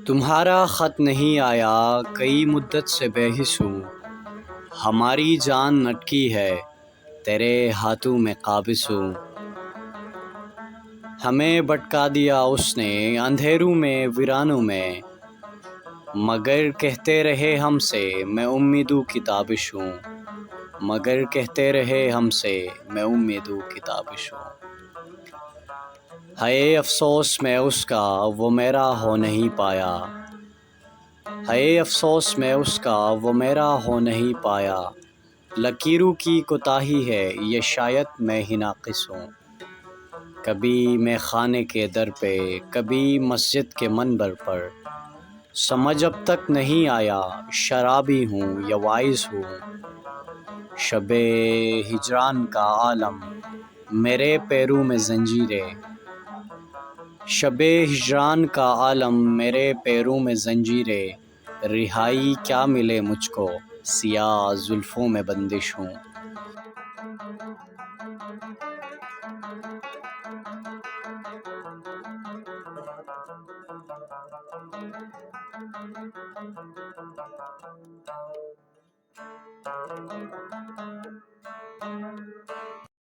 تمہارا خط نہیں آیا کئی مدت سے بے حس ہوں، ہماری جان اٹکی ہے تیرے ہاتھوں میں قابض ہوں۔ ہمیں بھٹکا دیا اس نے اندھیروں میں ویرانوں میں، مگر کہتے رہے ہم سے میں امیدوں کی تابش ہوں، مگر کہتے رہے ہم سے میں امیدوں کی تابش ہوں۔ ہائے افسوس میں اس کا وہ میرا ہو نہیں پایا، ہائے افسوس میں اس کا وہ میرا ہو نہیں پایا، لکیروں کی کوتاہی ہے یہ شاید میں ہی ناقص ہوں۔ کبھی میں خانے کے در پہ کبھی مسجد کے منبر پر، سمجھ اب تک نہیں آیا شرابی ہوں یا واعظ ہوں۔ شب ہجران کا عالم میرے پیروں میں زنجیریں، شب ہجران کا عالم میرے پیروں میں زنجیریں، رہائی کیا ملے مجھ کو سیاہ زلفوں میں بندش ہوں۔